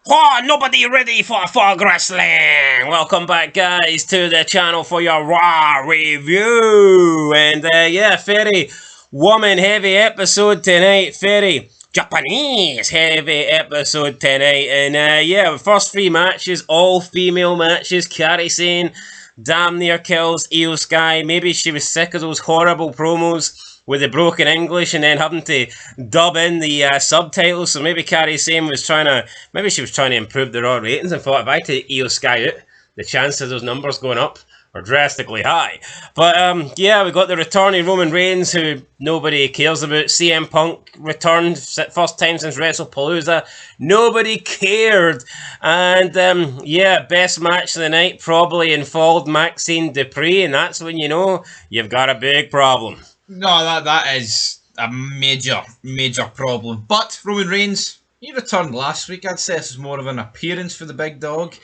Oh, nobody ready for Fog Wrestling! Welcome back, guys, to the channel for your Raw review. And, yeah, very woman-heavy episode tonight. Very Japanese-heavy episode tonight. And, yeah, first three matches, all female matches. Carrie saying damn near kills Iyo Sky. Maybe she was sick of those horrible promos with the broken English and then having to dub in the subtitles. So maybe Carrie Sane was trying to, maybe she was trying to improve the Raw ratings and thought if I take Iyo Sky out, the chances of those numbers going up are drastically high. But yeah, we got the returning Roman Reigns, who nobody cares about. CM Punk returned, first time since WrestlePalooza. Nobody cared. And yeah, best match of the night probably involved Maxine Dupree, and that's when you know you've got a big problem. No, that is a major problem. But Roman Reigns, he returned last week. I'd say this is more of an appearance for the big dog.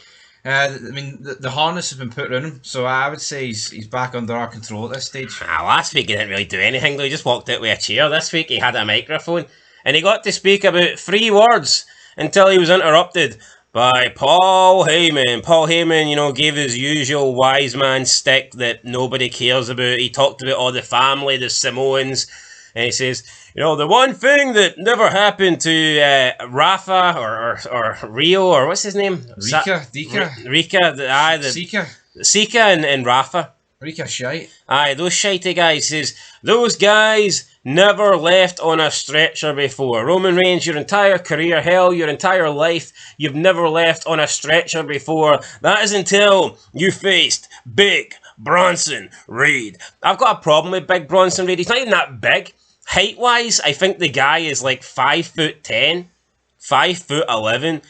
I mean, the harness has been put on him, so I would say he's back under our control at this stage. Last week he didn't really do anything, though. He just walked out with a chair. This week he had a microphone, and he got to speak about 3 words until he was interrupted by Paul Heyman. Paul Heyman, you know, gave his usual wise man stick that nobody cares about. He talked about all the family, the Samoans, and he says, you know, the one thing that never happened to Rafa or Rio, or what's his name? Sika, Sika and Rafa. Rika shite. Aye, those shitey guys. Says, those guys never left on a stretcher before. Roman Reigns, your entire career, hell, your entire life, you've never left on a stretcher before. That is until you faced Big Bronson Reed. I've got a problem with Big Bronson Reed. He's not even that big. Height-wise, I think the guy is like 5'10", 5'11".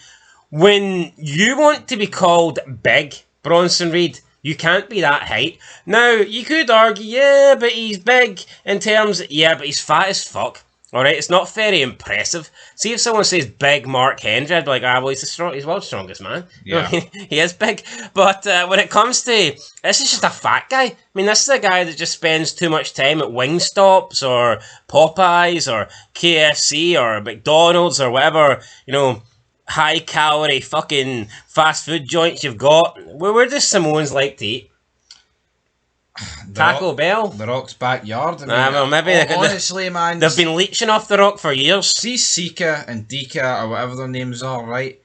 When you want to be called Big Bronson Reed, you can't be that height. Now, you could argue, yeah, but he's big in terms, yeah, but he's fat as fuck. Alright, it's not very impressive. See if someone says big Mark Henry, I'd be like, well, he's the world's strongest man. Yeah. You know, he is big. But when it comes to, this is just a fat guy. I mean, this is a guy that just spends too much time at Wingstops or Popeyes or KFC or McDonald's or whatever, you know, high-calorie fucking fast food joints you've got. Where does Samoans like to eat? Taco Bell? The Rock's backyard. I mean, well, maybe honestly, man, they've been leeching off The Rock for years. See Sika and Dika or whatever their names are, right?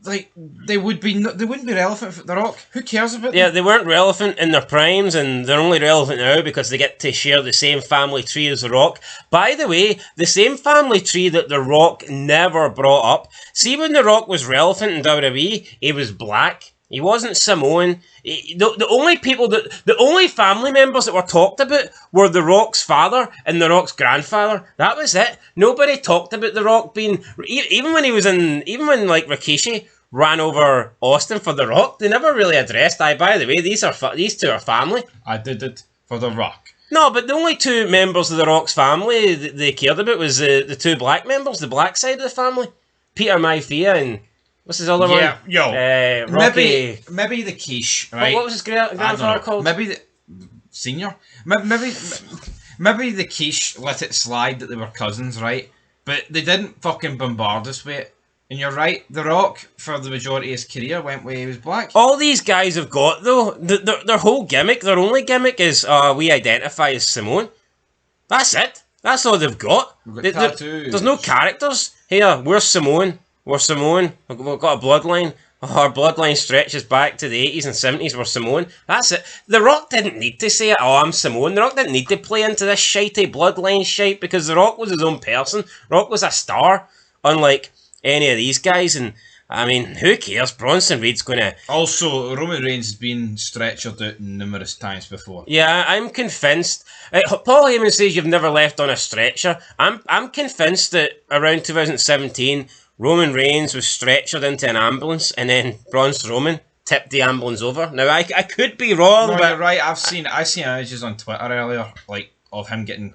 Like they wouldn't be relevant for The Rock. Who cares about them? Yeah, they weren't relevant in their primes, and they're only relevant now because they get to share the same family tree as The Rock. By the way, the same family tree that The Rock never brought up. See, when The Rock was relevant in WWE, he was black. He wasn't Samoan. The only family members that were talked about were The Rock's father and The Rock's grandfather. That was it. Nobody talked about The Rock being, even when like Rikishi ran over Austin for The Rock, they never really addressed. By the way, these two are family. I did it for The Rock. No, but the only 2 members of The Rock's family that they cared about was the 2 black members, the black side of the family, Peter Maivia and. What's his other one? Yeah, Rocky. Maybe the quiche, right? What was his grandfather called? Maybe the senior. Maybe the quiche let it slide that they were cousins, right? But they didn't fucking bombard us with it. And you're right, The Rock, for the majority of his career, went where he was black. All these guys have got, though, their whole gimmick, their only gimmick is, we identify as Samoan. That's it. That's all they've got. We've got tattoos. There's no characters. Here, we're Samoan. We're Samoan. We've got a bloodline. Our bloodline stretches back to the 80s and 70s. We're Samoan. That's it. The Rock didn't need to say it. Oh, I'm Samoan. The Rock didn't need to play into this shitey bloodline shite because The Rock was his own person. Rock was a star, unlike any of these guys. And I mean, who cares? Bronson Reed's gonna. Also, Roman Reigns has been stretchered out numerous times before. Yeah, I'm convinced. Paul Heyman says you've never left on a stretcher. I'm convinced that around 2017. Roman Reigns was stretchered into an ambulance, and then Braun Strowman tipped the ambulance over. Now, I could be wrong, no, but you're right. I seen images on Twitter earlier, like of him getting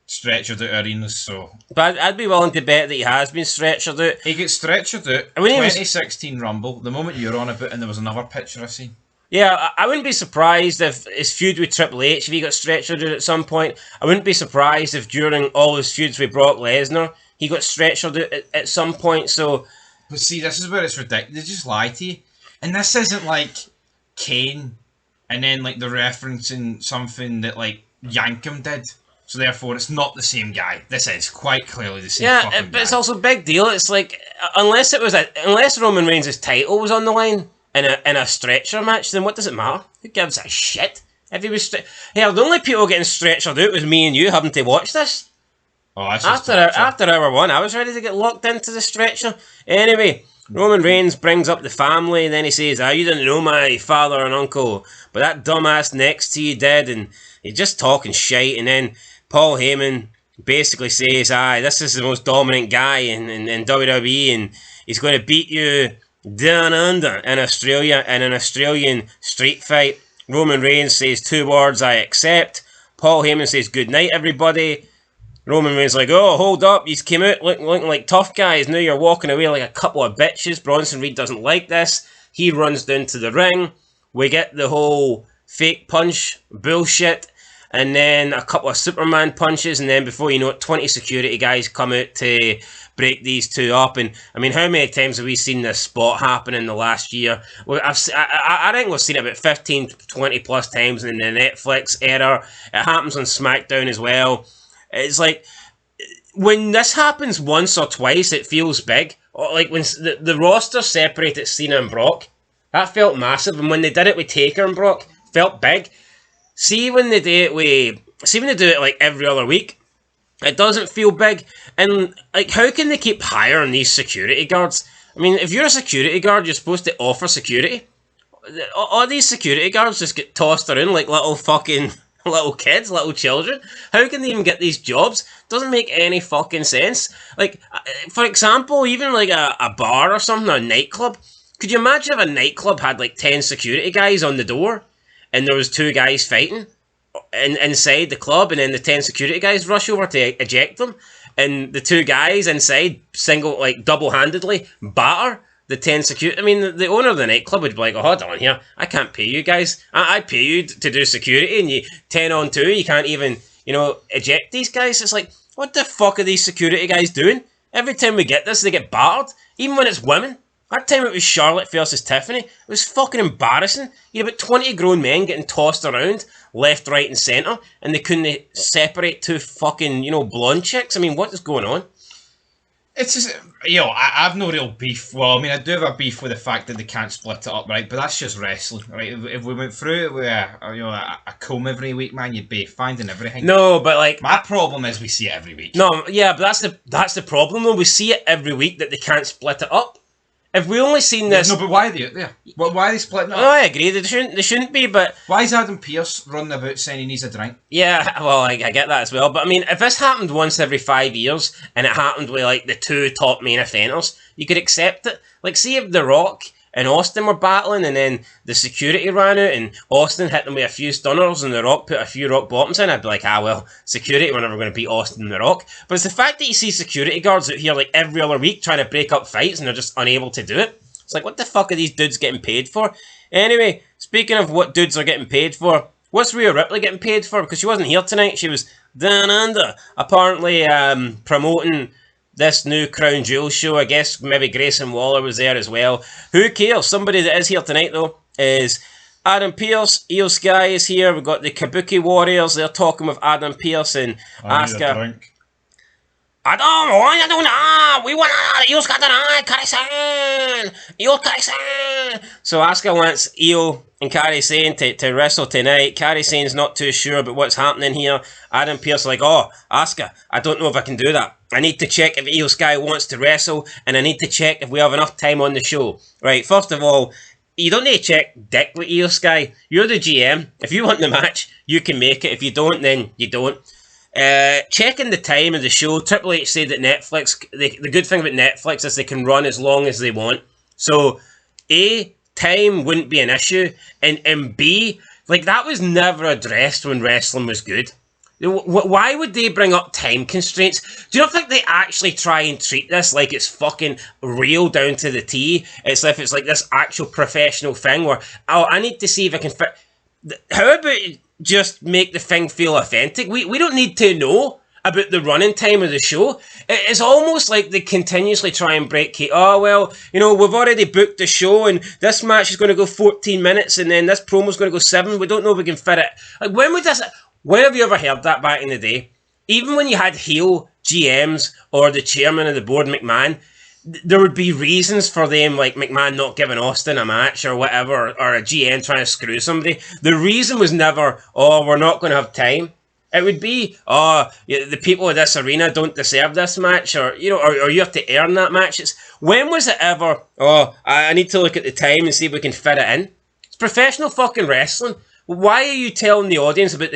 stretchered out arenas. So, but I'd be willing to bet that he has been stretchered out. He gets stretchered out. When 2016 Rumble, the moment you were on about, and there was another picture I seen. Yeah, I wouldn't be surprised if his feud with Triple H, if he got stretchered out at some point. I wouldn't be surprised if during all his feuds with Brock Lesnar, he got stretchered out at some point. So, But see, this is where it's ridiculous. They just lie to you. And this isn't like Kane, and then like they're referencing something that like Yankum did. So therefore, it's not the same guy. This is quite clearly the same fucking guy. Yeah, but it's also a big deal. It's like, unless Roman Reigns' title was on the line in a stretcher match, then what does it matter? Who gives a shit? If he was hell, the only people getting stretchered out was me and you having to watch this. Oh, that's after hour one, I was ready to get locked into the stretcher. Anyway, Roman Reigns brings up the family, and then he says, you didn't know my father and uncle, but that dumbass next to you did, and he's just talking shite, and then Paul Heyman basically says, this is the most dominant guy in WWE, and he's going to beat you down under in Australia in an Australian street fight. Roman Reigns says 2 words, I accept. Paul Heyman says, good night, everybody. Roman Reigns like, oh, hold up, you came out looking like tough guys, now you're walking away like a couple of bitches. Bronson Reed doesn't like this. He runs down to the ring. We get the whole fake punch bullshit, and then a couple of Superman punches, and then before you know it, 20 security guys come out to break these two up. And I mean, how many times have we seen this spot happen in the last year? Well, I think we've seen it about 15, 20 plus times in the Netflix era. It happens on SmackDown as well. It's like, when this happens once or twice, it feels big. Like when the roster separated Cena and Brock, that felt massive. And when they did it with Taker and Brock, felt big. See when they do it like every other week, it doesn't feel big. And like, how can they keep hiring these security guards? I mean, if you're a security guard, you're supposed to offer security. All these security guards just get tossed around like little fucking little kids, little children. How can they even get these jobs? Doesn't make any fucking sense. Like, for example, even like a bar or something, a nightclub. Could you imagine if a nightclub had like 10 security guys on the door, and there was 2 guys fighting inside the club, and then the 10 security guys rush over to eject them, and the 2 guys inside double-handedly batter the 10 security. I mean, the owner of the nightclub would be like, oh, hold on here, I can't pay you guys. I pay you to do security, and you 10 on 2, you can't even, eject these guys. It's like, what the fuck are these security guys doing? Every time we get this, they get battered, even when it's women. That time it was Charlotte versus Tiffany. It was fucking embarrassing. You had about 20 grown men getting tossed around left, right, and centre, and they couldn't separate 2 fucking, blonde chicks. I mean, what is going on? It's just, I've no real beef. Well, I mean, I do have a beef with the fact that they can't split it up, right? But that's just wrestling, right? If we went through it with a comb every week, man, you'd be finding everything. No, but like, my problem is we see it every week. No, yeah, but that's the problem though. We see it every week that they can't split it up. If we only seen this... No, but why are they out there? Why are they splitting it up? Oh, I agree. They shouldn't be, but... Why is Adam Pearce running about saying he needs a drink? Yeah, well, I get that as well. But, I mean, if this happened once every 5 years, and it happened with, like, the 2 top main offenders, you could accept it. Like, see if The Rock and Austin were battling, and then the security ran out, and Austin hit them with a few stunners, and The Rock put a few rock bottoms in, I'd be like, well, security were never going to beat Austin and The Rock. But it's the fact that you see security guards out here, like, every other week trying to break up fights, and they're just unable to do it. It's like, what the fuck are these dudes getting paid for? Anyway, speaking of what dudes are getting paid for, what's Rhea Ripley getting paid for? Because she wasn't here tonight, she was down under, apparently promoting this new Crown Jewel show. I guess maybe Grayson Waller was there as well. Who cares? Somebody that is here tonight, though, is Adam Pearce. Iyo Sky is here. We've got the Kabuki Warriors. They're talking with Adam Pearce and Asuka. I don't want to do that. We want Iyo Sky tonight. Carrie-san. Iyo Carrie-san. So Asuka wants Iyo and Carrie-san to wrestle tonight. Carrie-san's not too sure about what's happening here. Adam Pearce like, oh, Asuka, I don't know if I can do that. I need to check if Iyo Sky wants to wrestle, and I need to check if we have enough time on the show. Right, first of all, you don't need to check dick with Iyo Sky. You're the GM. If you want the match, you can make it. If you don't, then you don't. Checking the time of the show, Triple H said that Netflix, the good thing about Netflix is they can run as long as they want. So, A, time wouldn't be an issue, and B, like, that was never addressed when wrestling was good. Why would they bring up time constraints? Do you not think they actually try and treat this like it's fucking real down to the T? It's if it's like this actual professional thing where, oh, I need to see if I can fit. How about just make the thing feel authentic? We don't need to know about the running time of the show. It's almost like they continuously try and break it. Oh, well, you know, we've already booked the show and this match is going to go 14 minutes and then this promo's going to go 7. We don't know if we can fit it. Like, when have you ever heard that back in the day? Even when you had heel GMs or the chairman of the board, McMahon, there would be reasons for them, like McMahon not giving Austin a match or whatever, or a GM trying to screw somebody. The reason was never, oh, we're not going to have time. It would be, oh, the people of this arena don't deserve this match, or you know, or you have to earn that match. When was it ever, oh, I need to look at the time and see if we can fit it in? It's professional fucking wrestling. Why are you telling the audience about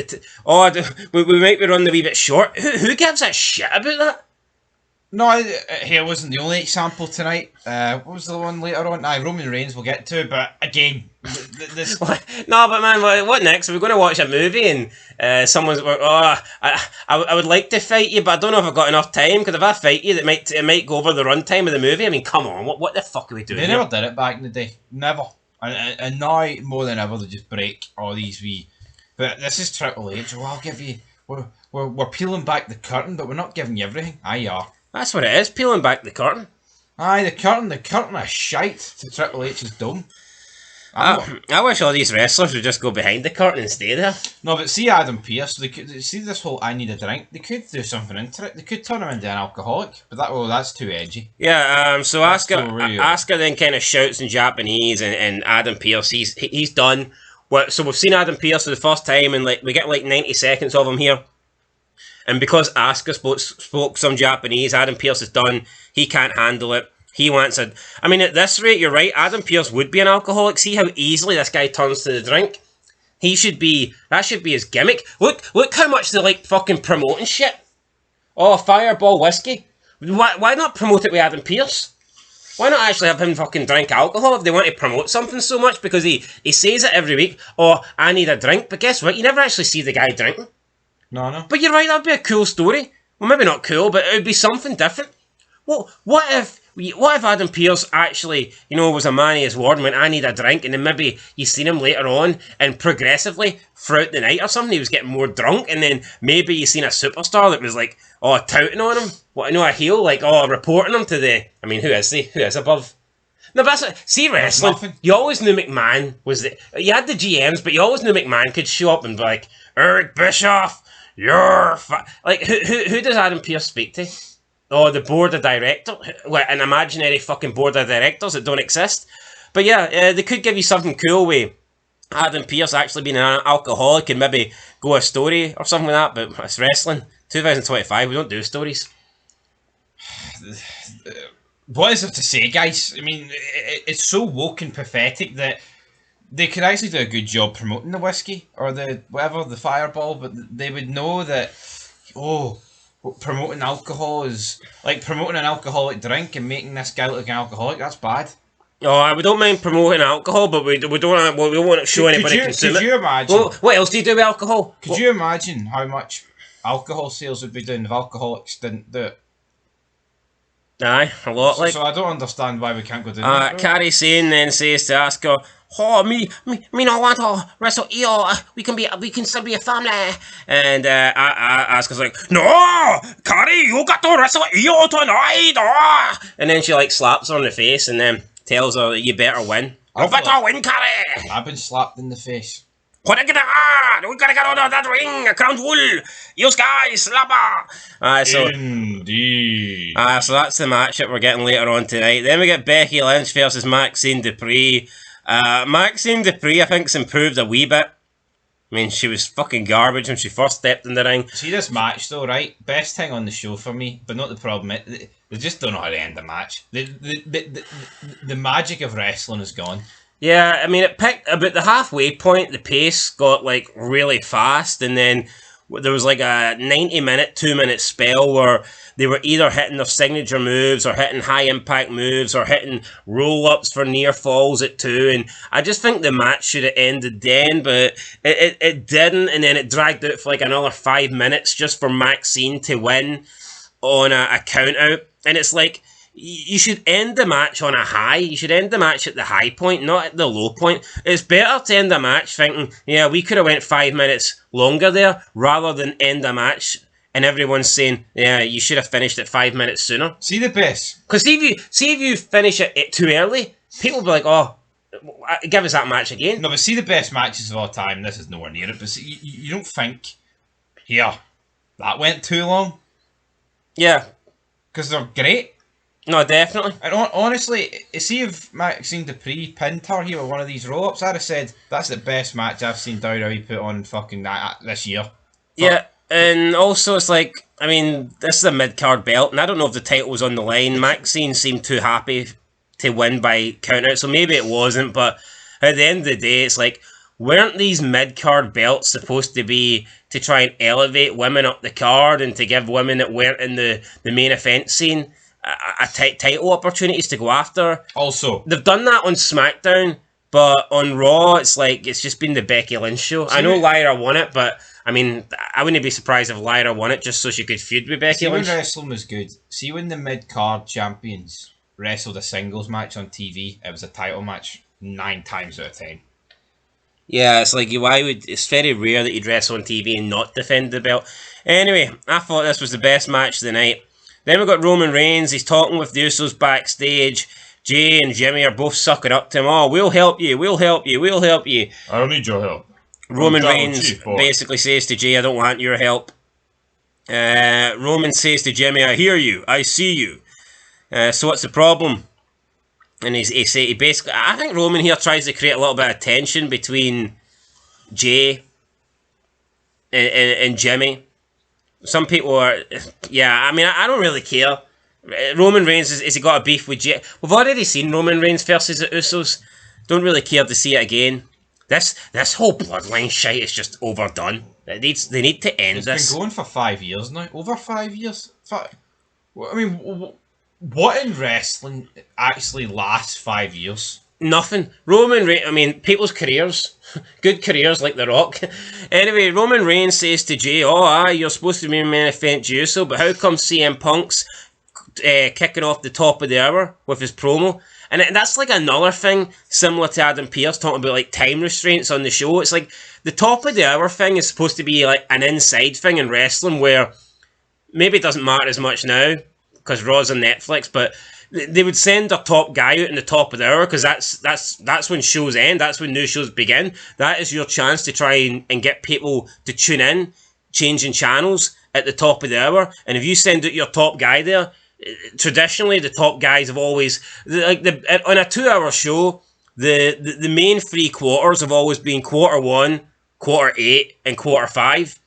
we might be running a wee bit short? Who gives a shit about that? No, here wasn't the only example tonight. What was the one later on? Roman Reigns we'll get to, but again, this... No, but man, what next? Are we going to watch a movie and someone's like, oh, I would like to fight you, but I don't know if I've got enough time, because if I fight you, it might go over the runtime of the movie. I mean, come on, what the fuck are we doing They never did it back in the day. Never. And now, more than ever, they just break all these wee... But this is Triple H, well, I'll give you... We're peeling back the curtain, but we're not giving you everything. Aye, you are. That's what it is, peeling back the curtain. Aye, the curtain is shite to Triple H's dome. I wish all these wrestlers would just go behind the curtain and stay there. No, but see Adam Pearce, see this whole I need a drink, they could do something into it. They could turn him into an alcoholic, but that's too edgy. Yeah, so Asuka then kind of shouts in Japanese, and Adam Pearce, he's done. So we've seen Adam Pearce for the first time, and we get 90 seconds of him here. And because Asuka spoke some Japanese, Adam Pearce is done. He can't handle it. He wants a... I mean, at this rate, you're right. Adam Pearce would be an alcoholic. See how easily this guy turns to the drink? He should be... That should be his gimmick. Look how much they like fucking promoting shit. Oh, Fireball whiskey. Why not promote it with Adam Pearce? Why not actually have him fucking drink alcohol if they want to promote something so much? Because he says it every week. Oh, I need a drink. But guess what? You never actually see the guy drinking. No. But you're right, that'd be a cool story. Well, maybe not cool, but it would be something different. Well, what if Adam Pearce actually, was a man of his word and went, I need a drink, and then maybe you seen him later on and progressively throughout the night or something, he was getting more drunk, and then maybe you seen a superstar that was like, touting on him. A heel, reporting him to the... I mean, who is he? Who is above? No, but see, wrestling, you always knew McMahon was the... You had the GMs, but you always knew McMahon could show up and be like, Eric Bischoff, you're... Who does Adam Pearce speak to? Oh, the board of directors. An imaginary fucking board of directors that don't exist. But yeah, they could give you something cool with Adam Pearce actually being an alcoholic and maybe go a story or something like that, but it's wrestling. 2025, we don't do stories. What is there to say, guys? I mean, it's so woke and pathetic that they could actually do a good job promoting the whiskey or the Fireball, but they would know that, promoting alcohol is like promoting an alcoholic drink and making this guy look like an alcoholic. That's bad. Oh, we don't mind promoting alcohol, but we don't want to show anybody consume it. Could you imagine? Well, what else do you do with alcohol? Could you imagine how much alcohol sales would be doing if alcoholics didn't do it? Aye, a lot. So I don't understand why we can't go doing that. Carrie Sane then says to Asuka, me not want to wrestle Iyo. We can still be a family. And Asuka's like, no, Carrie, you got to wrestle Iyo tonight. And then she slaps her in the face and then tells her that you better win. You better win, Carrie. I've been slapped in the face. We gotta get out of that ring, Crown Jewel, Iyo Sky, slapper. Indeed. So that's the match that we're getting later on tonight. Then we get Becky Lynch versus Maxine Dupree. Maxine Dupree, I think, has improved a wee bit. I mean, she was fucking garbage when she first stepped in the ring. See this match though, right? Best thing on the show for me, but not the problem. They just don't know how to end the match. The magic of wrestling is gone. Yeah, I mean, it picked about the halfway point, the pace got really fast, and then there was a 90-minute, 2-minute spell where they were either hitting their signature moves or hitting high-impact moves or hitting roll-ups for near falls at 2, and I just think the match should have ended then, but it didn't, and then it dragged out for another 5 minutes just for Maxine to win on a count-out, and it's you should end the match on a high. You should end the match at the high point, not at the low point. It's better to end the match thinking, yeah, we could have went 5 minutes longer there, rather than end the match and everyone's saying, yeah, you should have finished it 5 minutes sooner. See the best. Because see if you finish it too early, people will be like, oh, give us that match again. No, but see the best matches of all time. This is nowhere near it. But see, you don't think, here, that went too long? Yeah. Because they're great. No, definitely. And honestly, see if Maxine Dupree pinned her here with one of these roll-ups, I'd have said, that's the best match I've seen WWE put on fucking this year. Yeah, and also it's like, I mean, this is a mid-card belt, and I don't know if the title was on the line. Maxine seemed too happy to win by count-out, so maybe it wasn't, but at the end of the day, it's like, weren't these mid-card belts supposed to be to try and elevate women up the card and to give women that weren't in the main event scene title opportunities to go after? Also, they've done that on SmackDown, but on Raw, it's like, it's just been the Becky Lynch show. I know Lyra won it, but I mean, I wouldn't be surprised if Lyra won it just so she could feud with Becky Lynch. See when wrestling was good, see when the mid-card champions wrestled a singles match on TV, it was a title match 9 times out of 10. Yeah, it's like, it's very rare that you'd wrestle on TV and not defend the belt. Anyway, I thought this was the best match of the night. Then we got Roman Reigns. He's talking with the Usos backstage. Jay and Jimmy are both sucking up to him. Oh, we'll help you. We'll help you. We'll help you. I don't need your help. Roman Reigns basically says to Jay, I don't want your help. Roman says to Jimmy, I hear you. I see you. So what's the problem? And he basically, I think Roman here tries to create a little bit of tension between Jay and Jimmy. Some people are, yeah, I mean, I don't really care. Roman Reigns, has he got a beef with Jay? We've already seen Roman Reigns versus the Usos. Don't really care to see it again. This whole bloodline shite is just overdone. They need to end this. It's been going for 5 years now. Over 5 years. I mean, what in wrestling actually lasts 5 years? Nothing. Roman Reigns, I mean, people's careers. Good careers like The Rock. Anyway, Roman Reigns says to Jay, you're supposed to be in main event Uso, but how come CM Punk's kicking off the top of the hour with his promo? And that's like another thing similar to Adam Pearce talking about like time restraints on the show. It's like the top of the hour thing is supposed to be like an inside thing in wrestling where maybe it doesn't matter as much now because Raw's on Netflix, but they would send their top guy out in the top of the hour because that's when shows end. That's when new shows begin. That is your chance to try and get people to tune in, changing channels at the top of the hour. And if you send out your top guy there, traditionally the top guys have always on a 2-hour show. The main 3 quarters have always been quarter 1, quarter 8, and quarter 5.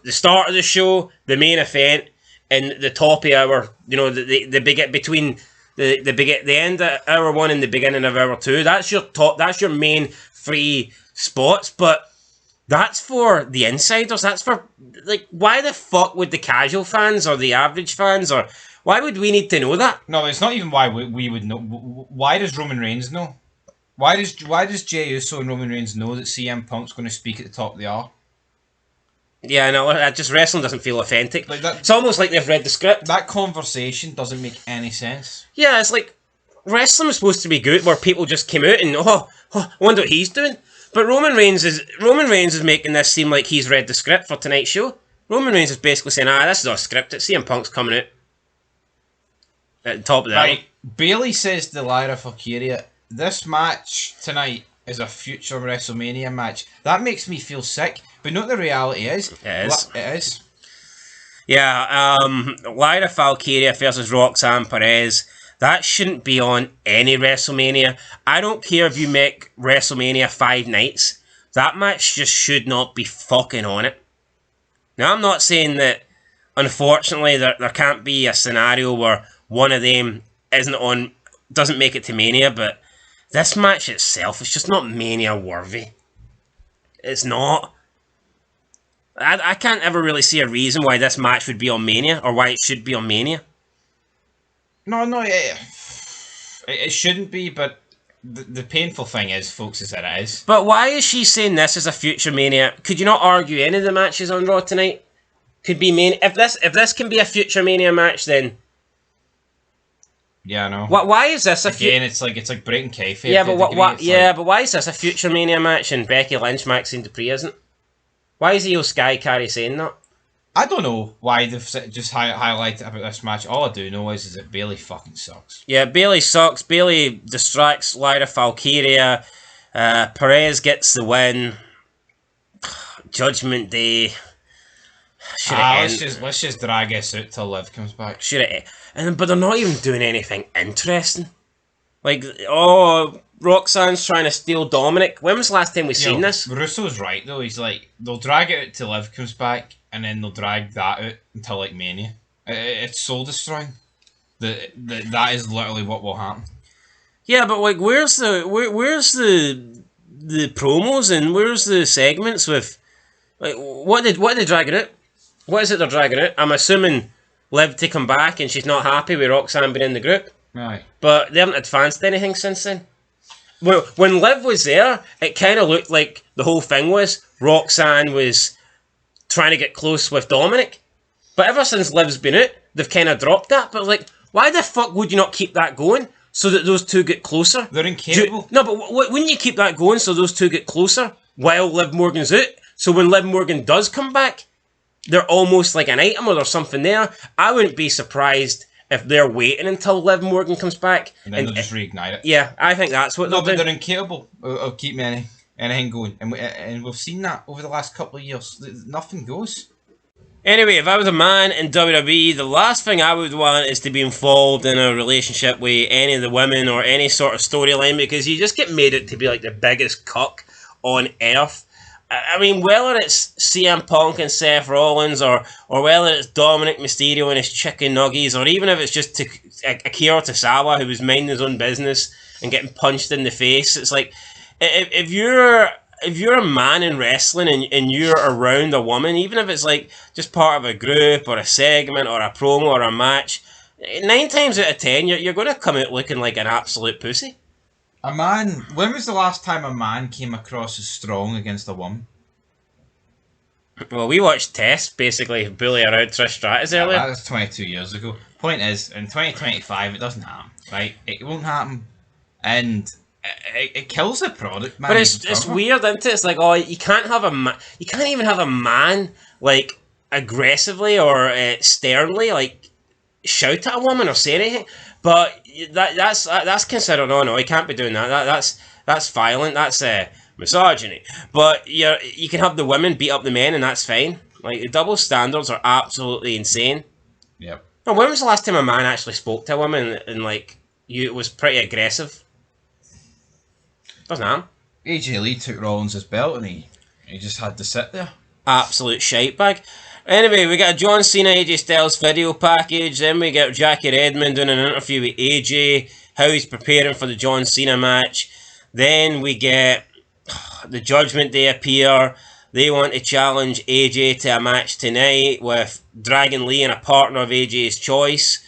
The start of the show, the main event, and the top of the hour. You know, the big between. The end of hour 1 and the beginning of hour 2, that's your top, that's your main 3 spots, but that's for the insiders, that's for, like, why the fuck would the casual fans or the average fans, or why would we need to know that? No, it's not even why we would know. Why does Roman Reigns know? Why does Jey Uso and Roman Reigns know that CM Punk's going to speak at the top of the hour? Yeah, no, just wrestling doesn't feel authentic. Like that, it's almost like they've read the script. That conversation doesn't make any sense. Yeah, it's like wrestling was supposed to be good, where people just came out and I wonder what he's doing. But Roman Reigns is making this seem like he's read the script for tonight's show. Roman Reigns is basically saying, this is our script. It's CM Punk's coming out at the top of the hour. Bailey says to Lyra Valkyria, this match tonight is a future WrestleMania match. That makes me feel sick. But you know what the reality is? It is. It is. Yeah, Lyra Valkyria versus Roxanne Perez. That shouldn't be on any WrestleMania. I don't care if you make WrestleMania 5 nights. That match just should not be fucking on it. Now, I'm not saying that, unfortunately, there can't be a scenario where one of them doesn't make it to Mania, but this match itself is just not Mania worthy. It's not. I can't ever really see a reason why this match would be on Mania, or why it should be on Mania. No, it shouldn't be, but the painful thing is, folks, is that it is. But why is she saying this is a future Mania? Could you not argue any of the matches on Raw tonight could be Mania? If this can be a future Mania match, then yeah, I know. Why is this a again? It's like breaking kayfabe. Yeah, but why is this a future Mania match and Becky Lynch, Maxine Dupree isn't? Why is Iyo Sky Carrie saying that? I don't know why they've just highlighted about this match. All I do know is that Bayley fucking sucks. Yeah, Bayley sucks. Bayley distracts Lyra Valkyria. Perez gets the win. Judgment Day. Let's just drag us out till Liv comes back. But they're not even doing anything interesting. Like, oh, Roxanne's trying to steal Dominic. When was the last time we seen this? Russo's right though. He's like, they'll drag it out till Liv comes back, and then they'll drag that out until like Mania. It's soul destroying. That is literally what will happen. Yeah, but like, where's the promos and where's the segments with, like, what did they drag it out? What is it they're dragging out? I'm assuming Liv to come back and she's not happy with Roxanne being in the group. Right. But they haven't advanced anything since then. Well, when Liv was there, it kind of looked like the whole thing was Roxanne was trying to get close with Dominic. But ever since Liv's been out, they've kind of dropped that. But like, why the fuck would you not keep that going so that those two get closer? They're incapable. No, but wouldn't you keep that going so those two get closer while Liv Morgan's out? So when Liv Morgan does come back, they're almost like an item or there's something there. I wouldn't be surprised if they're waiting until Liv Morgan comes back. And then they'll just reignite it. Yeah, I think that's what they'll do. No, but they're incapable of keeping anything going. And we've seen that over the last couple of years. Nothing goes. Anyway, if I was a man in WWE, the last thing I would want is to be involved in a relationship with any of the women or any sort of storyline, because you just get made out to be like the biggest cuck on earth. I mean, whether it's CM Punk and Seth Rollins, or whether it's Dominic Mysterio and his chicken nuggies, or even if it's just Akira Tozawa who was minding his own business and getting punched in the face, it's like, if you're a man in wrestling and you're around a woman, even if it's like just part of a group or a segment or a promo or a match, 9 times out of 10 you're going to come out looking like an absolute pussy. A man. When was the last time a man came across as strong against a woman? Well, we watched Tess basically bully around Trish Stratus earlier. That was 22 years ago. Point is, in 2025, it doesn't happen, right? It won't happen, and it kills the product, man. But it's weird, isn't it? It's like, oh, you can't even have a man like aggressively or sternly like shout at a woman or say anything. But that's considered, oh no, he can't be doing that. That's violent. That's misogyny. But you can have the women beat up the men, and that's fine. Like, the double standards are absolutely insane. Yep. Now, when was the last time a man actually spoke to a woman and like it was pretty aggressive? Doesn't happen. AJ Lee took Rollins' belt and he just had to sit there. Absolute shite bag. Anyway, we got a John Cena AJ Styles video package. Then we get Jackie Redmond doing an interview with AJ, how he's preparing for the John Cena match. Then we get the Judgment Day appear. They want to challenge AJ to a match tonight with Dragon Lee and a partner of AJ's choice.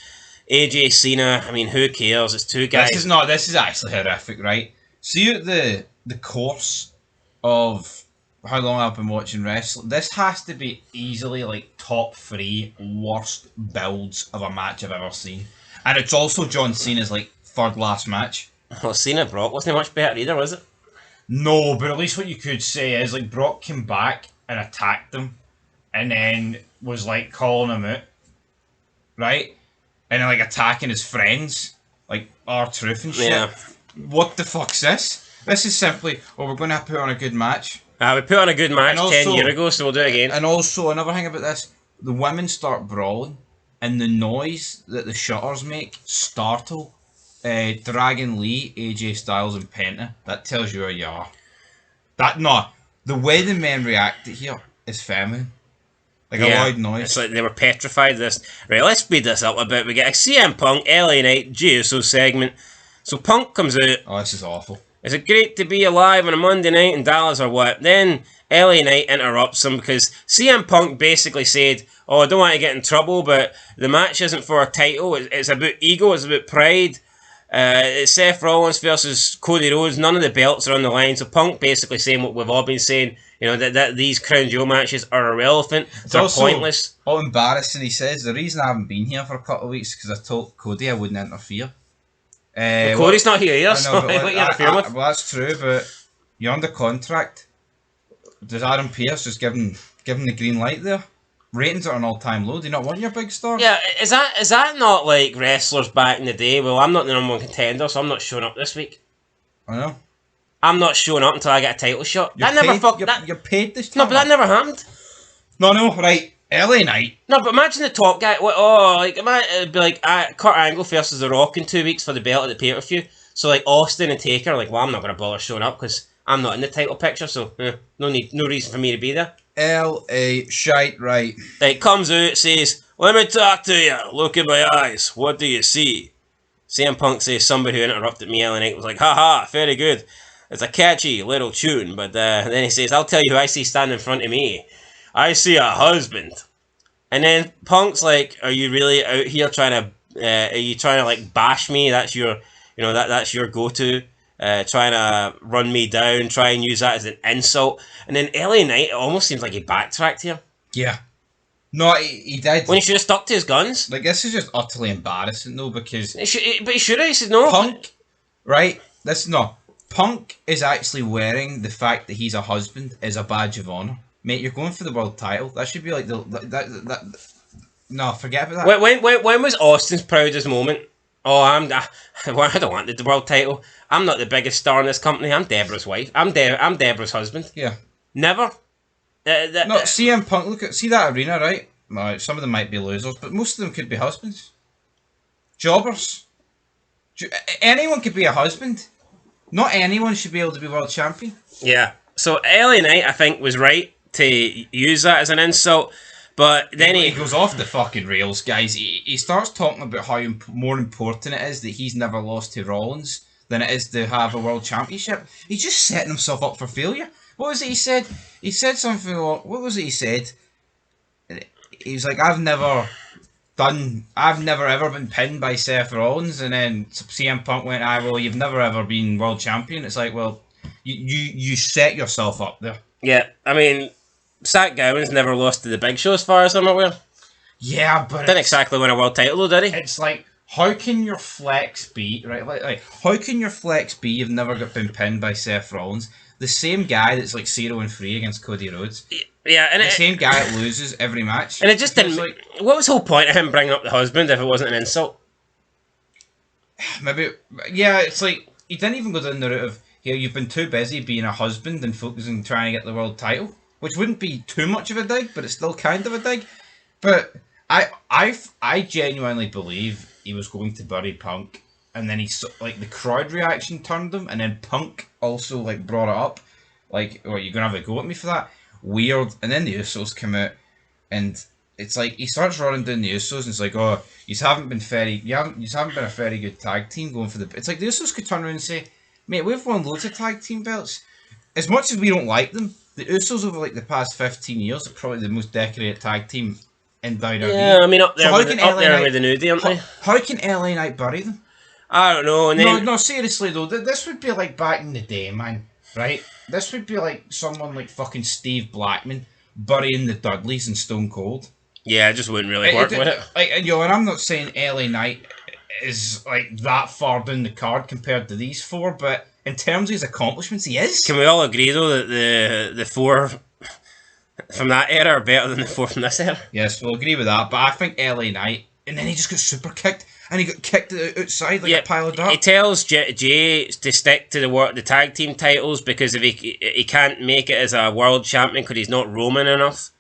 AJ Cena, I mean, who cares? It's two guys. This is actually horrific, right? See, at the course of how long I've been watching wrestling, this has to be easily like top 3 worst builds of a match I've ever seen. And it's also John Cena's like 3rd last match. Well, Cena Brock wasn't much better either, was it? No, but at least what you could say is like Brock came back and attacked him and then was like calling him out, right? And then like attacking his friends, like R-Truth and shit. Yeah. What the fuck's this? This is simply, we're going to put on a good match. We put on a good match also, 10 years ago, so we'll do it again. And also, another thing about this, the women start brawling, and the noise that the shutters make startle Dragon Lee, AJ Styles, and Penta. That tells you where you are. The way the men reacted here is feminine. Like a loud noise. It's like they were petrified of this. Right, let's speed this up a bit. We get a CM Punk, LA Knight, Usos segment. So Punk comes out. Oh, this is awful. Is it great to be alive on a Monday night in Dallas or what? Then LA Knight interrupts him because CM Punk basically said, oh, I don't want to get in trouble, but the match isn't for a title. It's about ego. It's about pride. It's Seth Rollins versus Cody Rhodes. None of the belts are on the line. So Punk basically saying what we've all been saying, you know, that these Crown Jewel matches are irrelevant. They're pointless. All embarrassing, he says. The reason I haven't been here for a couple of weeks is because I told Cody I wouldn't interfere. Well, Cody's not here either, so what you interfere with? Well, that's true, but you're under contract. Does Adam Pearce just give him the green light there? ratings are an all-time low. Do you not want your big star? Yeah, is that not like wrestlers back in the day? Well, I'm not the number one contender, so I'm not showing up this week. I know. I'm not showing up until I get a title shot. You're paid this time. No, but that never happened. No, right. LA Knight. No, but imagine the top guy. It'd be like Kurt Angle versus The Rock in 2 weeks for the belt at the pay-per-view. So like Austin and Taker are like, well, I'm not going to bother showing up because I'm not in the title picture, so no reason for me to be there. LA shite, right. It comes out, says, let me talk to you. Look in my eyes. What do you see? CM Punk says somebody who interrupted me LA Knight was like, haha, very good. It's a catchy little tune, but then he says, I'll tell you who I see standing in front of me. I see a husband. And then Punk's like, are you really out here trying to like bash me? That's your, that's your go-to. Trying to run me down, try and use that as an insult. And then LA Knight, it almost seems like he backtracked here. Yeah. No, he did. When he should have stuck to his guns. Like, this is just utterly embarrassing, though, because... But he should have. He said no. Punk, right? Punk is actually wearing the fact that he's a husband as a badge of honour. Mate, you're going for the world title. That should be like no, forget about that. When was Austin's proudest moment? Oh, I don't want the world title. I'm not the biggest star in this company. I'm Deborah's wife. I'm Deborah's husband. Yeah. Never. No, CM Punk, see that arena, right? No, some of them might be losers, but most of them could be husbands. Jobbers. Anyone could be a husband. Not anyone should be able to be world champion. Yeah. So LA Knight, I think, was right to use that as an insult. But then he goes off the fucking rails, guys. He starts talking about how more important it is that he's never lost to Rollins than it is to have a world championship. He's just setting himself up for failure. What was it he said? He said something. What was it he said? He was like, I've never ever been pinned by Seth Rollins. And then CM Punk went, well, you've never ever been world champion. It's like, well, you set yourself up there. Yeah, I mean, Zach Gowen's never lost to the Big Show as far as I'm aware. Yeah, but didn't exactly win a world title though, did he? It's like, how can your flex be, right? Like how can your flex be you've never been pinned by Seth Rollins? The same guy that's like 0-3 against Cody Rhodes. Yeah, and the same guy that loses every match. And it just didn't. Like, what was the whole point of him bringing up the husband if it wasn't an insult? Maybe, yeah. It's like he didn't even go down the route of, here, you've been too busy being a husband and focusing on trying to get the world title, which wouldn't be too much of a dig, but it's still kind of a dig. But I genuinely believe he was going to bury Punk, and then the crowd reaction turned him, and then Punk also brought it up, like, oh, you're gonna have a go at me for that? Weird. And then the Usos come out, and it's like he starts running down the Usos, and it's like, oh, you haven't been a very good tag team going for the. It's like the Usos could turn around and say, mate, we've won loads of tag team belts. As much as we don't like them, the Usos over the past 15 years are probably the most decorated tag team in WWE. Yeah, I mean up there with the nudie, aren't they? How can LA Knight bury them? I don't know. And then, no, seriously though, this would be like back in the day, man. Right? This would be like someone like fucking Steve Blackman burying the Dudleys and Stone Cold. Yeah, it just wouldn't really work, would it? And I'm not saying LA Knight is that far down the card compared to these four, but in terms of his accomplishments, he is. Can we all agree though that the four from that era are better than the four from this era? Yes, we'll agree with that. But I think LA Knight, and then he just got super kicked, and he got kicked outside like a pile of dirt. He tells Jay to stick to the tag team titles because if he can't make it as a world champion because he's not Roman enough.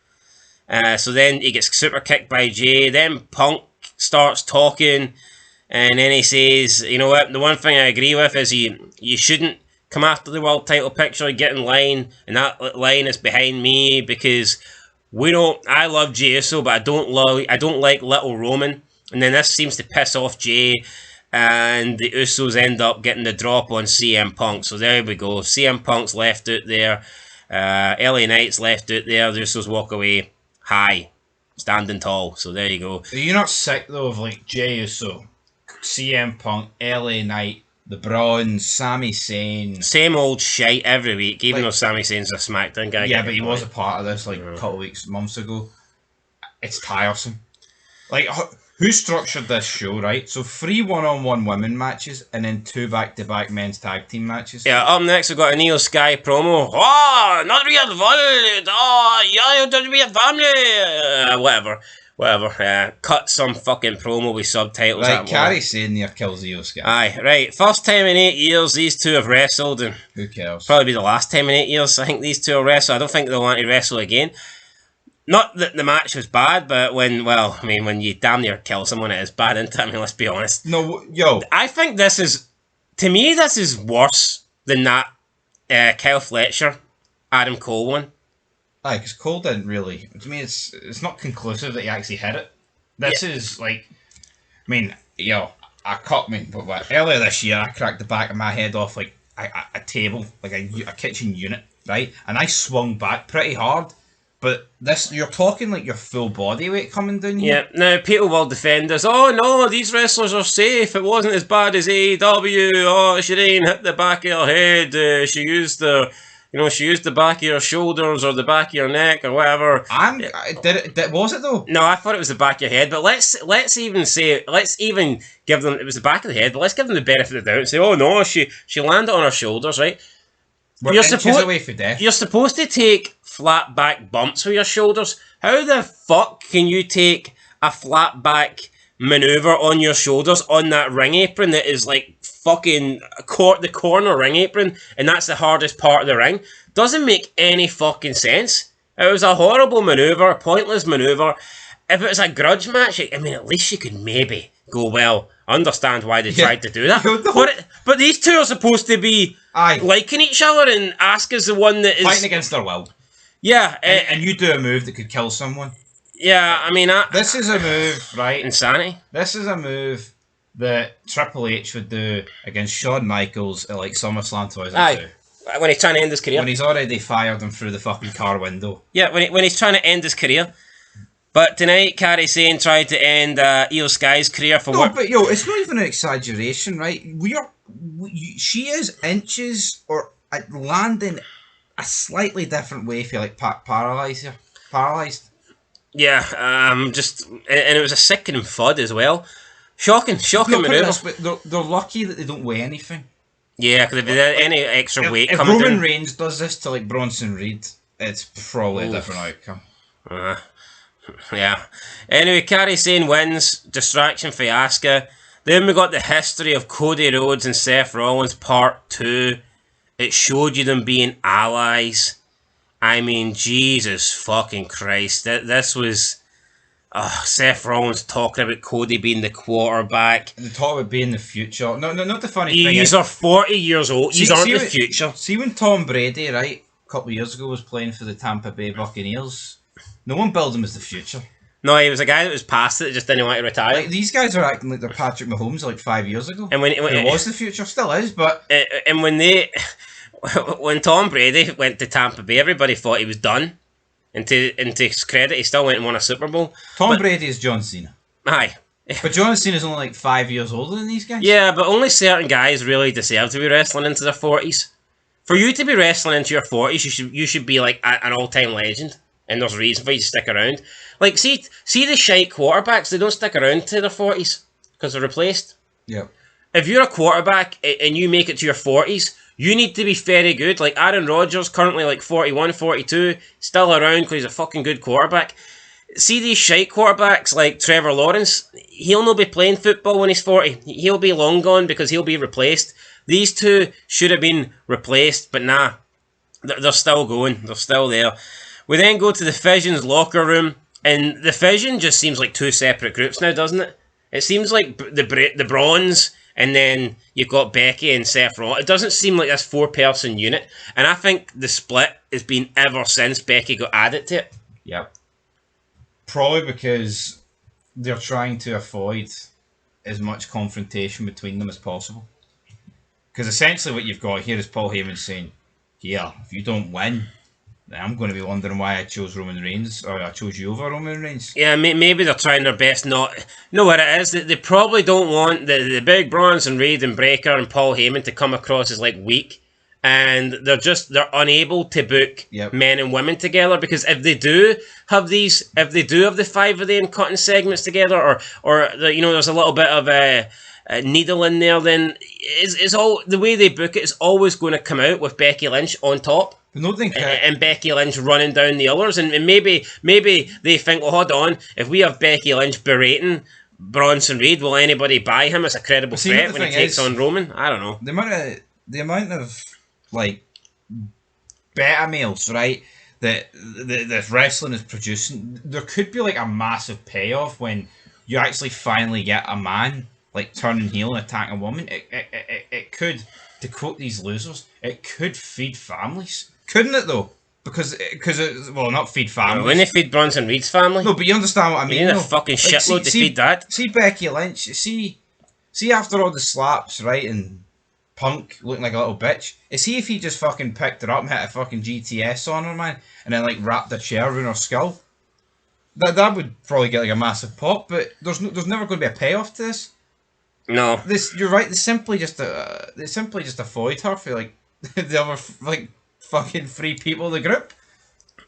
So then he gets super kicked by Jay. Then Punk starts talking, and then he says, you know what, the one thing I agree with is you shouldn't come after the world title picture, get in line, and that line is behind me because I love Jay Uso, but I don't like little Roman. And then this seems to piss off Jay, and the Usos end up getting the drop on CM Punk. So there we go. CM Punk's left out there. LA Knight's left out there. The Usos walk away high, standing tall. So there you go. Are you not sick though of Jay Uso, CM Punk, LA Knight, the Braun, Sami Zayn? Same old shite every week, even though Sami Zayn's a SmackDown guy. Yeah, but he was a part of this a couple of months ago. It's tiresome. Who structured this show, right? So 3 one-on-one women matches and then 2 back-to-back men's tag team matches. Yeah, up next we've got an Iyo Sky promo. Oh, not real valid. Oh, yeah, you don't be a family. Whatever. Cut some fucking promo with subtitles. Right, Carrie saying there kills Iyo Sky. Aye, right. First time in 8 years these two have wrestled, and who cares? Probably be the last time in 8 years I think these two will wrestle. I don't think they'll want to wrestle again. Not that the match was bad, but when you damn near kill someone, it is bad, isn't it? I mean, let's be honest. No, yo. I think this is worse than that Kyle Fletcher, Adam Cole one. Aye, because Cole didn't really. To me, it's not conclusive that he actually hit it. This is like, I mean, yo, but earlier this year I cracked the back of my head off like a table, like a kitchen unit, right? And I swung back pretty hard. But this, you're talking like your full body weight coming down here. Yeah, now people will defend us. Oh no, these wrestlers are safe. It wasn't as bad as AEW. Oh, she didn't hit the back of her head. She used the back of your shoulders or the back of your neck or whatever. Was it though? No, I thought it was the back of your head. But let's even give them it was the back of the head. But let's give them the benefit of the doubt and say, oh no, she landed on her shoulders, right? You're away for death. You're supposed to take flat back bumps with your shoulders. How the fuck can you take a flat back maneuver on your shoulders on that ring apron that is like fucking the corner ring apron, and that's the hardest part of the ring? Doesn't make any fucking sense. It was a horrible maneuver, a pointless maneuver. If it was a grudge match, I mean, at least you could maybe go, well, understand why they tried to do that. But these two are supposed to be liking each other, and Asuka's the one that is fighting against their will. Yeah, and you do a move that could kill someone. Yeah, I mean, this is a move, right? Insanity. This is a move that Triple H would do against Shawn Michaels at like SummerSlam 2002. When he's trying to end his career. When he's already fired him through the fucking car window. Yeah, when he's trying to end his career. But tonight, Carrie Sane tried to end Iyo Sky's career for what? No, but yo, it's not even an exaggeration, right? She is inches or landing a slightly different way if you're like paralysed. Yeah, and it was a sickening FUD as well. Shocking maneuver. But they're lucky that they don't weigh anything. Yeah, because if there's any extra weight if coming Roman Reigns does this to like Bronson Reed, it's probably a different outcome. Yeah. Anyway, Carrie Sane wins. Distraction for Asuka. Then we got the history of Cody Rhodes and Seth Rollins Part 2. It showed you them being allies. I mean, Jesus fucking Christ. This was Seth Rollins talking about Cody being the quarterback. They talk about being the future. No, not the funny thing. These are 40 years old. These aren't the future. See when Tom Brady, right, a couple of years ago was playing for the Tampa Bay Buccaneers, no one billed him as the future. No, he was a guy that was past it, just didn't want to retire. Like, these guys are acting like they're Patrick Mahomes like 5 years ago. And when it was the future, still is, but... And when Tom Brady went to Tampa Bay, everybody thought he was done. And to his credit, he still went and won a Super Bowl. Tom Brady is John Cena. Aye. But John Cena's only like 5 years older than these guys. Yeah, but only certain guys really deserve to be wrestling into their 40s. For you to be wrestling into your 40s, you should be like an all-time legend. And there's a reason for you to stick around. Like, see the shite quarterbacks, they don't stick around to their 40s because they're replaced. Yeah. If you're a quarterback and you make it to your 40s, you need to be very good. Like Aaron Rodgers, currently like 41, 42, still around because he's a fucking good quarterback. See these shite quarterbacks like Trevor Lawrence, he'll not be playing football when he's 40. He'll be long gone because he'll be replaced. These two should have been replaced, but nah, they're still going. They're still there. We then go to the Fission's locker room, and the Fission just seems like two separate groups now, doesn't it? It seems like the Bronze, and then you've got Becky and Seth Rollins. It doesn't seem like this 4-person unit, and I think the split has been ever since Becky got added to it. Yep. Probably because they're trying to avoid as much confrontation between them as possible. Because essentially what you've got here is Paul Heyman saying, here, if you don't win, then I'm going to be wondering why I chose Roman Reigns, or I chose you over Roman Reigns. Yeah, maybe they're trying their best not... You know what it is? They probably don't want the big Bronson Reed and Breaker and Paul Heyman to come across as like weak and they're unable to book Yep. men and women together, because if they do have the 5 of them cutting segments together, or there's a little bit of a needle in there, then it's all the way they book it is always going to come out with Becky Lynch on top. And Becky Lynch running down the others, and maybe they think, well, hold on, if we have Becky Lynch berating Bronson Reed, will anybody buy him as a credible threat when he takes on Roman? I don't know. The amount of like beta males, right, that wrestling is producing, there could be like a massive payoff when you actually finally get a man like turning heel and attacking a woman. It could, to quote these losers, it could feed families. Couldn't it though? Because well, not feed families. Wouldn't it feed Bronson Reed's family? No, but you understand what I mean. You need a fucking shitload to feed that. See Becky Lynch. See after all the slaps, right, and Punk looking like a little bitch. See if he just fucking picked her up and hit a fucking GTS on her, man, and then like wrapped a chair around her skull. That would probably get like a massive pop. But there's never going to be a payoff to this. No. You're right. They simply just avoid her for like the other like fucking 3 people in the group.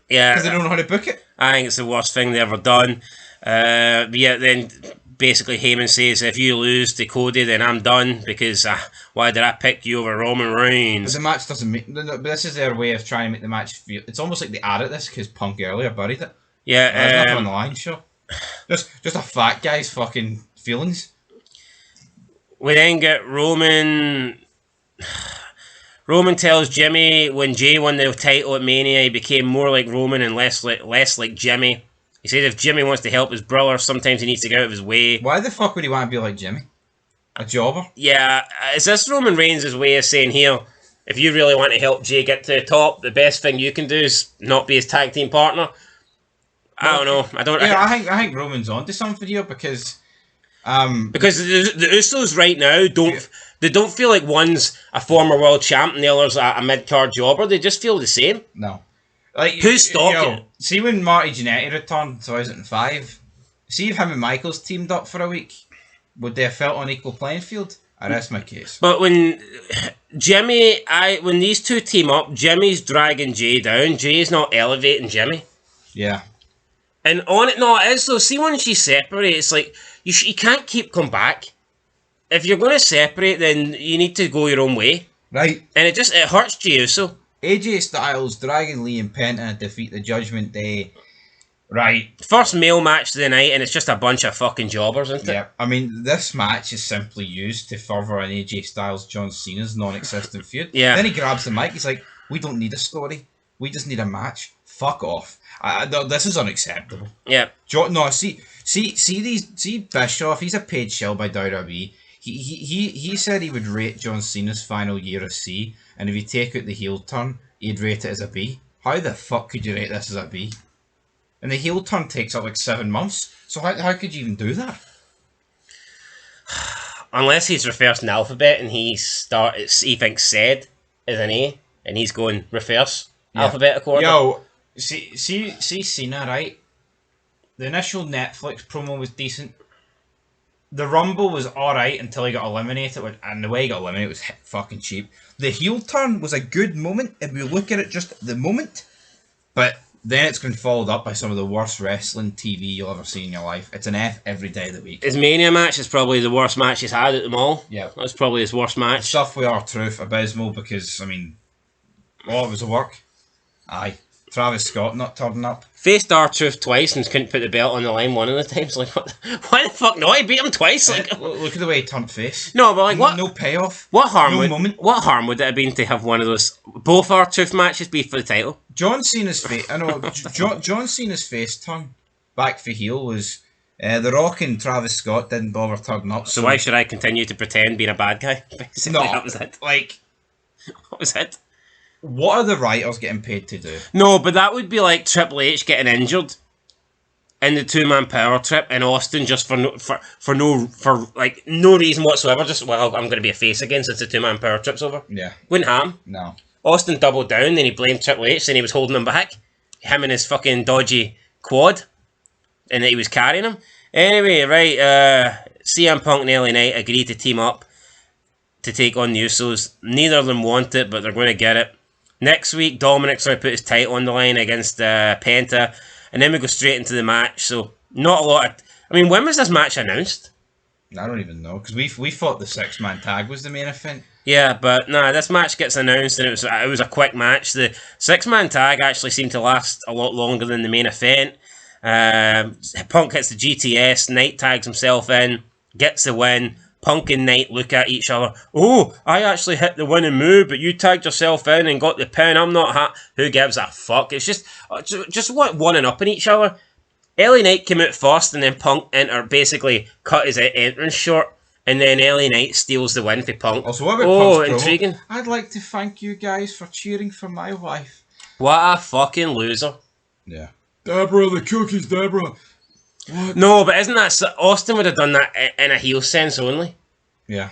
Yeah, because they don't know how to book it. I think it's the worst thing they ever done. Then basically Heyman says, if you lose to Cody, then I'm done, because why did I pick you over Roman Reigns? But the match doesn't make. This is their way of trying to make the match feel. It's almost like they added this because Punk earlier buried it. Yeah, there's nothing on the line, sure. Just a fat guy's fucking feelings. We then get Roman. Roman tells Jimmy when Jay won the title at Mania, he became more like Roman and less like Jimmy. He said if Jimmy wants to help his brother, sometimes he needs to get out of his way. Why the fuck would he want to be like Jimmy? A jobber? Yeah, is this Roman Reigns' way of saying, here, if you really want to help Jay get to the top, the best thing you can do is not be his tag team partner? I don't know. I think Roman's onto something here because the Usos right now don't feel like one's a former world champ and the other's a mid-card jobber. They just feel the same. No. Like, who's stalking? See when Marty Jannetty returned 2005, see if him and Michaels teamed up for a week, would they have felt on equal playing field? I rest my case. But when these two team up, Jimmy's dragging Jay down. Jay's not elevating Jimmy. Yeah. And it is though. See when she separates, it's like you can't keep coming back. If you're going to separate, then you need to go your own way. Right. And it hurts Jey Uso. AJ Styles dragging Lee and Penta to defeat the Judgment Day. Right. First male match of the night, and it's just a bunch of fucking jobbers, isn't it? Yeah. I mean, this match is simply used to further an AJ Styles John Cena's non-existent feud. Yeah. Then he grabs the mic. He's like, "We don't need a story. We just need a match. Fuck off. This is unacceptable." Yeah. See Bischoff. He's a paid shill by WWE. He said he would rate John Cena's final year a C, and if you take out the heel turn, he'd rate it as a B. How the fuck could you rate this as a B? And the heel turn takes up like 7 months. So how could you even do that? Unless he's reversed an alphabet and he thinks said is an A, and he's going reverse alphabetical order. Yo, see Cena, right? The initial Netflix promo was decent. The Rumble was alright until he got eliminated, and the way he got eliminated was fucking cheap. The heel turn was a good moment if we look at it just the moment, but then it's been followed up by some of the worst wrestling TV you'll ever see in your life. It's an F every day of the week. His Mania match is probably the worst match he's had at them all. Yeah. That's probably his worst match. Stuff with R-Truth, abysmal, because, I mean, it was a work. Aye. Travis Scott not turning up. Faced R-Truth twice and couldn't put the belt on the line one of the times. Like, what? Why the fuck? No, he beat him twice. Like, look at the way he turned face. No, but like, what? No payoff. What harm would it have been to have one of those both R-Truth matches be for the title? John Cena's face. I know. John Cena's face turn back for heel was The Rock and Travis Scott didn't bother turning up. So why should I continue to pretend being a bad guy? Basically, no, that was it. Like, what was it? What are the writers getting paid to do? No, but that would be like Triple H getting injured in the 2-man power trip in Austin just for no reason whatsoever. Just, well, I'm going to be a face again since the 2-man power trip's over. Yeah. Wouldn't happen. No. Austin doubled down, then he blamed Triple H, and he was holding him back. Him and his fucking dodgy quad, and that he was carrying him. Anyway, right, CM Punk and LA Knight agreed to team up. to take on the Usos. Neither of them want it, but they're going to get it. Next week, Dominic's going to put his title on the line against Penta, and then we go straight into the match. So, not a lot of... I mean, when was this match announced? I don't even know, because we thought the 6-man tag was the main event. Yeah, but nah, this match gets announced, and it was a quick match. The 6-man tag actually seemed to last a lot longer than the main event. Punk hits the GTS, Knight tags himself in, gets the win. Punk and Knight look at each other. Oh, I actually hit the winning move, but you tagged yourself in and got the pin. I'm not Who gives a fuck? It's just one up in each other. LA Knight came out first, and then Punk basically cut his entrance short, and then LA Knight steals the win for Punk. Also, what about Punk's intriguing. Promo? I'd like to thank you guys for cheering for my wife. What a fucking loser. Yeah. Deborah, the cookies, Deborah. What? No, but isn't that... Austin would have done that in a heel sense only. Yeah.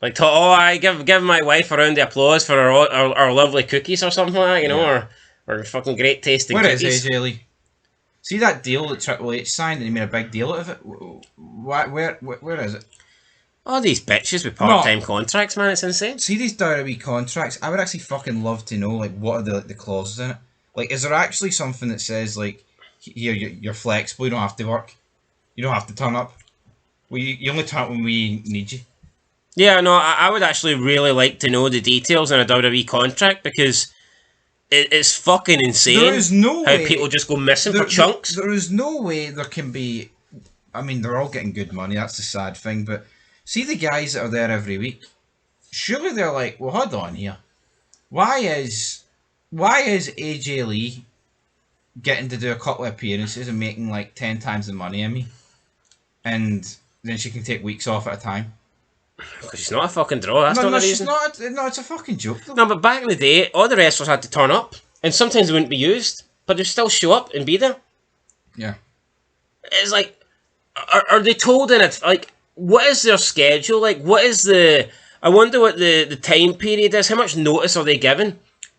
Like, I give my wife a round of applause for our lovely cookies or something like that, you know, yeah. or fucking great tasting cookies. Where is AJ Lee? See that deal that Triple H signed and he made a big deal out of it? Where is it? All these bitches with part-time contracts, man, it's insane. See these WWE contracts? I would actually fucking love to know, like, what are the clauses in it? Like, is there actually something that says, like, here, you're flexible, you don't have to work. You don't have to turn up. You only turn up when we need you. Yeah, no, I would actually really like to know the details in a WWE contract, because it's fucking insane. There is no how way people just go missing for chunks. There is no way there can be... I mean, they're all getting good money, that's the sad thing, but see the guys that are there every week? Surely they're like, well, hold on here. Why is AJ Lee getting to do a couple of appearances and making like 10 times the money in me, and then she can take weeks off at a time? Because she's not a fucking draw, that's not the reason. No, it's a fucking joke though. No, but back in the day, all the wrestlers had to turn up, and sometimes they wouldn't be used, but they'd still show up and be there. Yeah. It's like, are they told in it, like, what is their schedule? Like, what is the... I wonder what the time period is. How much notice are they given?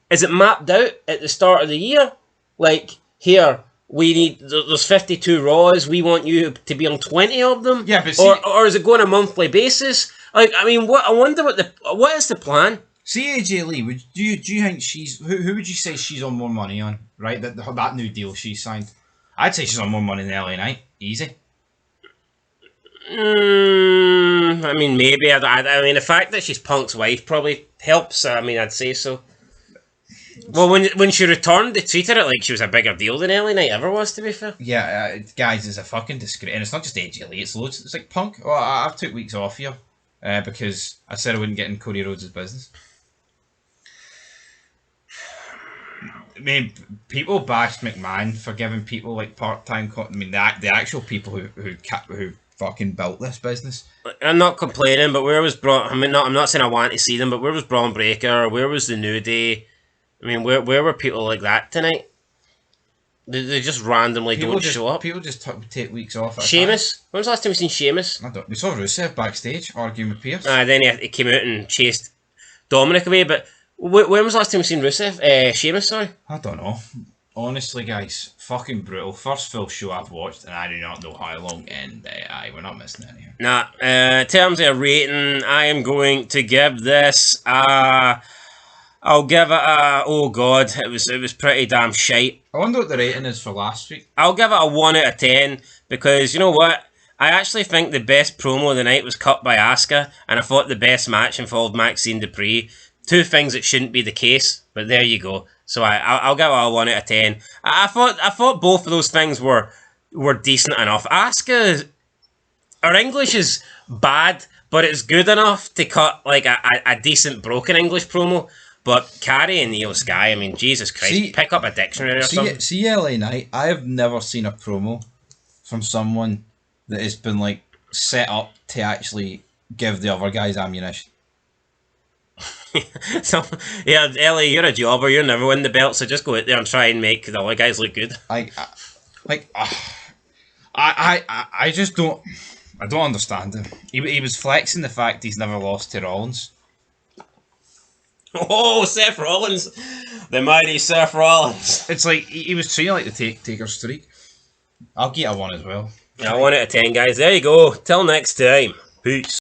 Is it mapped out at the start of the year? Like, here, there's 52 Raws, we want you to be on 20 of them? Yeah, but see... Or is it going on a monthly basis? Like, I mean, I wonder what is the plan? See AJ Lee, do you think she's... Who would you say she's on more money on? Right, that new deal she signed? I'd say she's on more money than LA Knight. Easy. I mean, maybe. I mean, the fact that she's Punk's wife probably helps. I mean, I'd say so. Well, when she returned, they treated it like she was a bigger deal than LA Knight ever was, to be fair. Yeah, guys, it's a fucking disgrace. And it's not just AJ Lee, it's loads. It's like Punk. Well, I've took weeks off here because I said I wouldn't get in Cody Rhodes' business. I mean, people bashed McMahon for giving people like part-time... I mean, the actual people who fucking built this business. I'm not complaining, but where was Braun... I'm not saying I want to see them, but where was Braun Breaker? Where was the New Day? I mean, where were people like that tonight? They just randomly don't show up. People just take weeks off. Sheamus? When was the last time we seen Sheamus? We saw Rusev backstage arguing with Pearce. Then he came out and chased Dominic away, but when was the last time we seen Rusev? Sheamus, sorry? I don't know. Honestly, guys, fucking brutal. First full show I've watched, and I do not know how long, and we're not missing any here. Nah, in terms of rating, I am going to give this I'll give it a... Oh god, it was pretty damn shite. I wonder what the rating is for last week. I'll give it a 1 out of 10, because you know what? I actually think the best promo of the night was cut by Asuka, and I thought the best match involved Maxine Dupree. Two things that shouldn't be the case, but there you go. So I'll give it a 1 out of 10. I thought both of those things were decent enough. Asuka, her English is bad, but it's good enough to cut like a decent broken English promo. But Carrie and Iyo Sky, I mean, Jesus Christ, pick up a dictionary or something. See LA Knight, I have never seen a promo from someone that has been like set up to actually give the other guys ammunition. So, yeah, LA, you're a jobber, you'll never win the belt, so just go out there and try and make the other guys look good. I just don't... I don't understand him. He was flexing the fact he's never lost to Rollins. Oh, Seth Rollins. The mighty Seth Rollins. It's like, he was treating like the Taker streak. I'll get a 1 as well. Yeah, 1 out of 10, guys. There you go. Till next time. Peace.